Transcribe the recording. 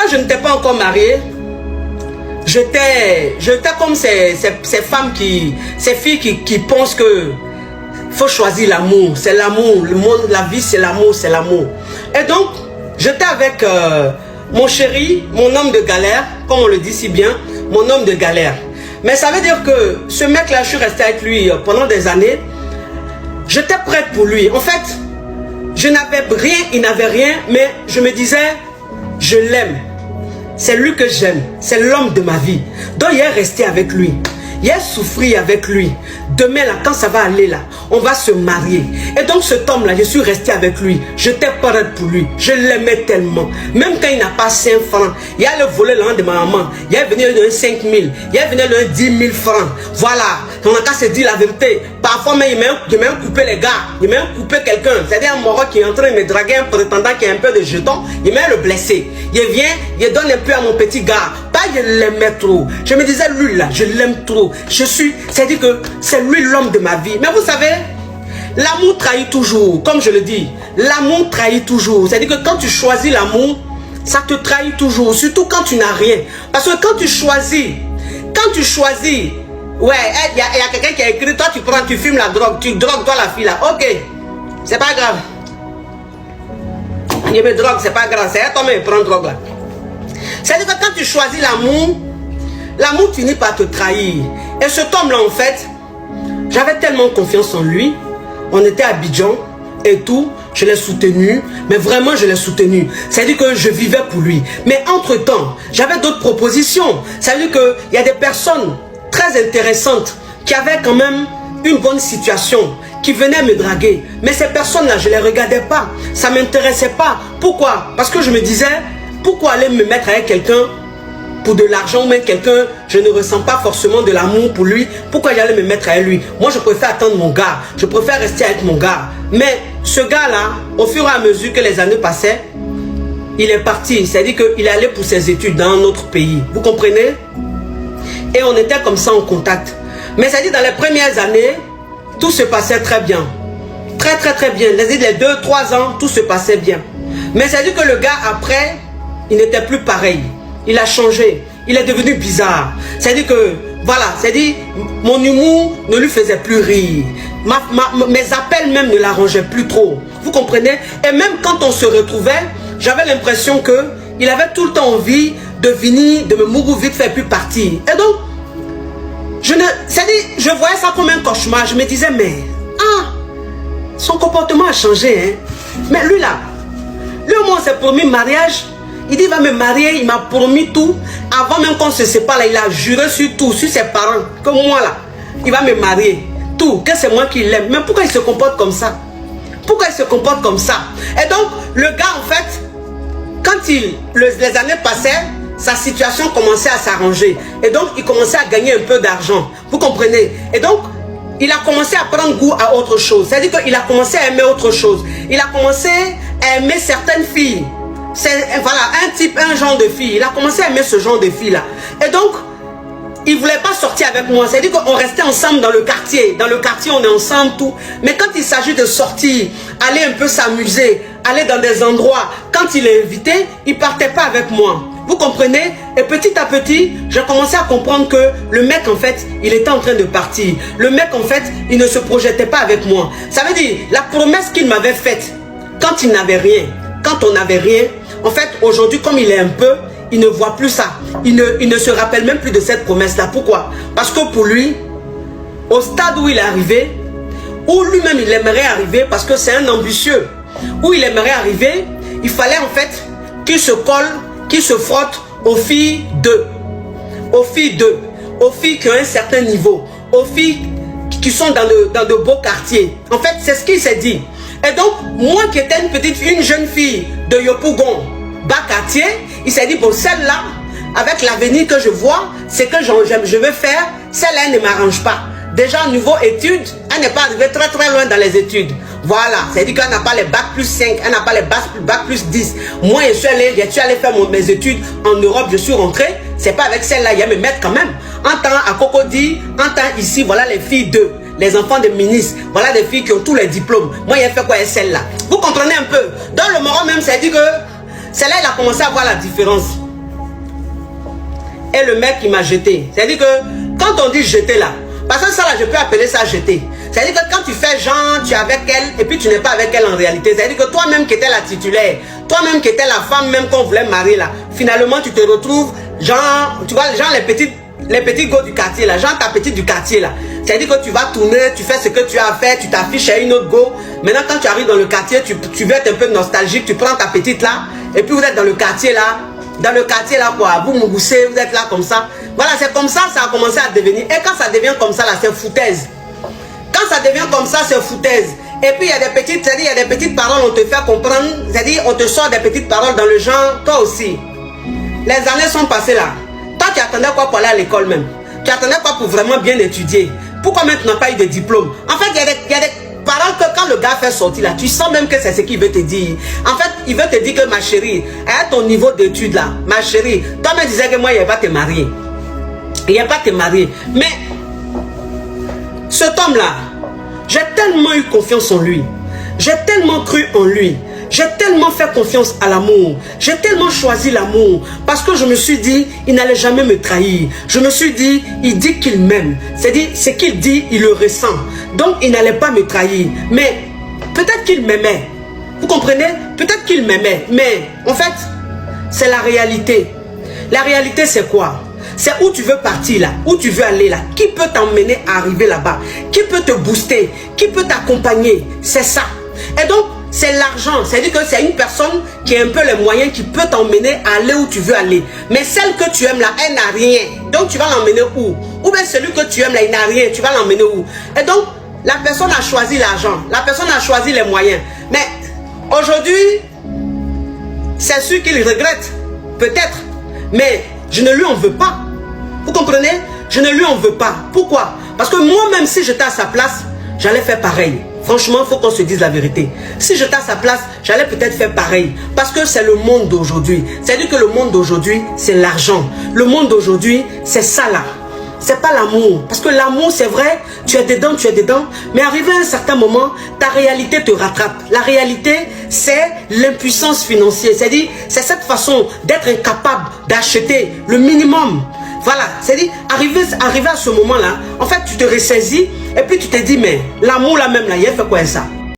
quand je n'étais pas encore mariée, j'étais comme ces femmes ces filles qui pensent que faut choisir l'amour. C'est l'amour. Le monde, la vie, c'est l'amour, c'est l'amour. Et donc, j'étais avec mon chéri, mon homme de galère, comme on le dit si bien, mon homme de galère. Mais ça veut dire que ce mec-là, je suis restée avec lui pendant des années. J'étais prête pour lui. En fait, je n'avais rien, il n'avait rien, mais je me disais, je l'aime. C'est lui que j'aime. C'est l'homme de ma vie. Donc, il est resté avec lui. Il a souffert avec lui. Demain, là, quand ça va aller, là, on va se marier. Et donc, cet homme-là, je suis resté avec lui. J'étais prête pour lui. Je l'aimais tellement. Même quand il n'a pas 5 francs, il a le volé l'an de ma maman. Il est venu lui donner 5 000. Il est venu lui donner 10 000 francs. Voilà. On a qu'à se dire la vérité. Parfois, mais il m'a coupé les gars. Il m'a coupé quelqu'un. C'est-à-dire un moro qui est en train de me draguer, un prétendant qui a un peu de jetons. Il m'a le blessé. Il vient, il donne un peu à mon petit gars. Pas, je l'aimais trop. Je me disais, lui là, je l'aime trop. C'est-à-dire que c'est lui l'homme de ma vie. Mais vous savez, l'amour trahit toujours. Comme je le dis, l'amour trahit toujours. C'est-à-dire que quand tu choisis l'amour, ça te trahit toujours. Surtout quand tu n'as rien. Parce que quand tu choisis, ouais, il y a quelqu'un qui a écrit, toi tu fumes la drogue, tu drogues toi la fille là. Ok, c'est pas grave. Il me drogue, c'est pas grave. C'est toi-même qui prends drogue là. C'est-à-dire que quand tu choisis l'amour, l'amour finit par te trahir. Et cet homme-là, en fait, j'avais tellement confiance en lui. On était à Abidjan et tout. Je l'ai soutenu. Mais vraiment, je l'ai soutenu. C'est-à-dire que je vivais pour lui. Mais entre-temps, j'avais d'autres propositions. C'est-à-dire qu'il y a des personnes très intéressantes qui avaient quand même une bonne situation, qui venaient me draguer. Mais ces personnes-là, je ne les regardais pas. Ça ne m'intéressait pas. Pourquoi? Parce que je me disais, pourquoi aller me mettre avec quelqu'un pour de l'argent ou même quelqu'un, je ne ressens pas forcément de l'amour pour lui. Pourquoi j'allais me mettre avec lui? Moi, je préfère attendre mon gars. Je préfère rester avec mon gars. Mais ce gars-là, au fur et à mesure que les années passaient, il est parti. C'est-à-dire qu'il est allé pour ses études dans un autre pays. Vous comprenez? Et on était comme ça en contact. Mais c'est-à-dire dans les premières années, tout se passait très bien. Très, très, très bien. C'est-à-dire les 2-3 ans, tout se passait bien. Mais c'est-à-dire que le gars, après, il n'était plus pareil. Il a changé. Il est devenu bizarre. C'est-à-dire que, voilà, c'est-à-dire, mon humour ne lui faisait plus rire. Mes appels même ne l'arrangeaient plus trop. Vous comprenez? Et même quand on se retrouvait, j'avais l'impression qu'il avait tout le temps envie de venir, de me mourir vite fait, puis partir. Et donc, c'est-à-dire, je voyais ça comme un cauchemar. Je me disais, mais, son comportement a changé. Hein? Mais lui là, lui au moins s'est promis mariage. Il dit, il va me marier, il m'a promis tout. Avant même qu'on se sépare, là, il a juré sur tout, sur ses parents, que moi là, il va me marier. Tout, que c'est moi qui l'aime. Mais pourquoi il se comporte comme ça? Pourquoi il se comporte comme ça? Et donc, le gars, en fait, quand les années passaient, sa situation commençait à s'arranger. Et donc, il commençait à gagner un peu d'argent. Vous comprenez? Et donc, il a commencé à prendre goût à autre chose. C'est-à-dire qu'il a commencé à aimer autre chose. Il a commencé à aimer certaines filles. C'est voilà, un genre de fille. Il a commencé à aimer ce genre de fille-là. Et donc, il ne voulait pas sortir avec moi. C'est-à-dire qu'on restait ensemble dans le quartier. Dans le quartier, on est ensemble, tout. Mais quand il s'agit de sortir, aller un peu s'amuser, aller dans des endroits, quand il est invité, il ne partait pas avec moi. Vous comprenez? Et petit à petit, j'ai commencé à comprendre que le mec, en fait, il était en train de partir. Le mec, en fait, il ne se projetait pas avec moi. Ça veut dire, la promesse qu'il m'avait faite, quand il n'avait rien, quand on n'avait rien, en fait, aujourd'hui, comme il est un peu, il ne voit plus ça. Il ne se rappelle même plus de cette promesse-là. Pourquoi? Parce que pour lui, au stade où il est arrivé, où lui-même il aimerait arriver, parce que c'est un ambitieux, où il aimerait arriver, il fallait en fait qu'il se colle, qu'il se frotte aux filles d'eux. Aux filles d'eux. Aux filles qui ont un certain niveau. Aux filles qui sont dans de beaux quartiers. En fait, c'est ce qu'il s'est dit. Et donc, moi qui étais une jeune fille de Yopougon, bas quartier, il s'est dit, bon, celle-là, avec l'avenir que je vois, c'est que je veux faire, celle-là, elle ne m'arrange pas. Déjà, au niveau études, elle n'est pas arrivée très très loin dans les études. Voilà, c'est-à-dire qu'elle n'a pas les bac plus 5, elle n'a pas les bac plus 10. Moi, je suis allé faire mes études en Europe, je suis rentré. C'est pas avec celle-là, il y a me mettre quand même. En temps à Cocody, en temps ici, voilà les filles d'eux. Les enfants des ministres, voilà des filles qui ont tous les diplômes. Moi, il a fait quoi avec celle-là? Vous comprenez un peu? Dans le Maroc même, c'est dit que celle-là, il a commencé à voir la différence. et le mec qui m'a jeté. C'est-à-dire que quand on dit jeter là, parce que ça là, je peux appeler ça jeter. C'est-à-dire que quand tu fais genre, tu es avec elle et puis tu n'es pas avec elle en réalité. C'est-à-dire que toi-même qui étais la titulaire, toi-même qui étais la femme même qu'on voulait marier là, finalement tu te retrouves genre, tu vois, genre les petits gars du quartier là, genre ta petite du quartier là. C'est-à-dire que tu vas tourner, tu fais ce que tu as à faire, tu t'affiches à une autre go. Maintenant quand tu arrives dans le quartier, tu veux être un peu nostalgique, tu prends ta petite là, et puis vous êtes dans le quartier là. Dans le quartier là quoi, vous mougoussez, vous êtes là comme ça. Voilà, c'est comme ça a commencé à devenir. Et quand ça devient comme ça là, c'est foutaise. Quand ça devient comme ça, c'est foutaise. Et puis il y a des petites, c'est-à-dire il y a des petites paroles, on te fait comprendre, c'est-à-dire on te sort des petites paroles dans le genre, toi aussi. Les années sont passées là. Toi tu attendais quoi pour aller à l'école même? Tu attendais quoi pour vraiment bien étudier? Pourquoi même tu n'as pas eu de diplôme? En fait, il y a des paroles que quand le gars fait sortir là, tu sens même que c'est ce qu'il veut te dire. En fait, il veut te dire que ma chérie, à ton niveau d'études là, ma chérie, toi-même disais que moi, il n'y a pas te marier. Il n'y a pas te marier. Mais, cet homme-là, j'ai tellement eu confiance en lui. J'ai tellement cru en lui. J'ai tellement fait confiance à l'amour. J'ai tellement choisi l'amour. Parce que je me suis dit, il n'allait jamais me trahir. Je me suis dit, il dit qu'il m'aime. C'est-à-dire, ce qu'il dit, il le ressent. Donc, il n'allait pas me trahir. Mais, peut-être qu'il m'aimait. Vous comprenez? Peut-être qu'il m'aimait. Mais, en fait, c'est la réalité. La réalité, c'est quoi? C'est où tu veux partir là, où tu veux aller là. Qui peut t'emmener à arriver là-bas? Qui peut te booster? Qui peut t'accompagner? C'est ça. Et donc, c'est l'argent. C'est-à-dire que c'est une personne qui a un peu les moyens, qui peut t'emmener à aller où tu veux aller. Mais celle que tu aimes là, elle n'a rien. Donc, tu vas l'emmener où? Ou bien celui que tu aimes là, il n'a rien. Tu vas l'emmener où? Et donc, la personne a choisi l'argent. La personne a choisi les moyens. Mais aujourd'hui, c'est sûr qu'il regrette. Peut-être. Mais je ne lui en veux pas. Vous comprenez? Je ne lui en veux pas. Pourquoi? Parce que moi-même, si j'étais à sa place, j'allais faire pareil. Franchement, il faut qu'on se dise la vérité. Si j'étais à sa place, j'allais peut-être faire pareil. Parce que c'est le monde d'aujourd'hui. C'est-à-dire que le monde d'aujourd'hui, c'est l'argent. Le monde d'aujourd'hui, c'est ça là. C'est pas l'amour. Parce que l'amour, c'est vrai, tu es dedans. Mais arrivé à un certain moment, ta réalité te rattrape. La réalité, c'est l'impuissance financière. C'est-à-dire, c'est cette façon d'être incapable d'acheter le minimum. Voilà, c'est-à-dire, arrivé à ce moment-là, en fait, tu te ressaisis et puis tu te dis, mais l'amour là même, là, il a fait quoi ça?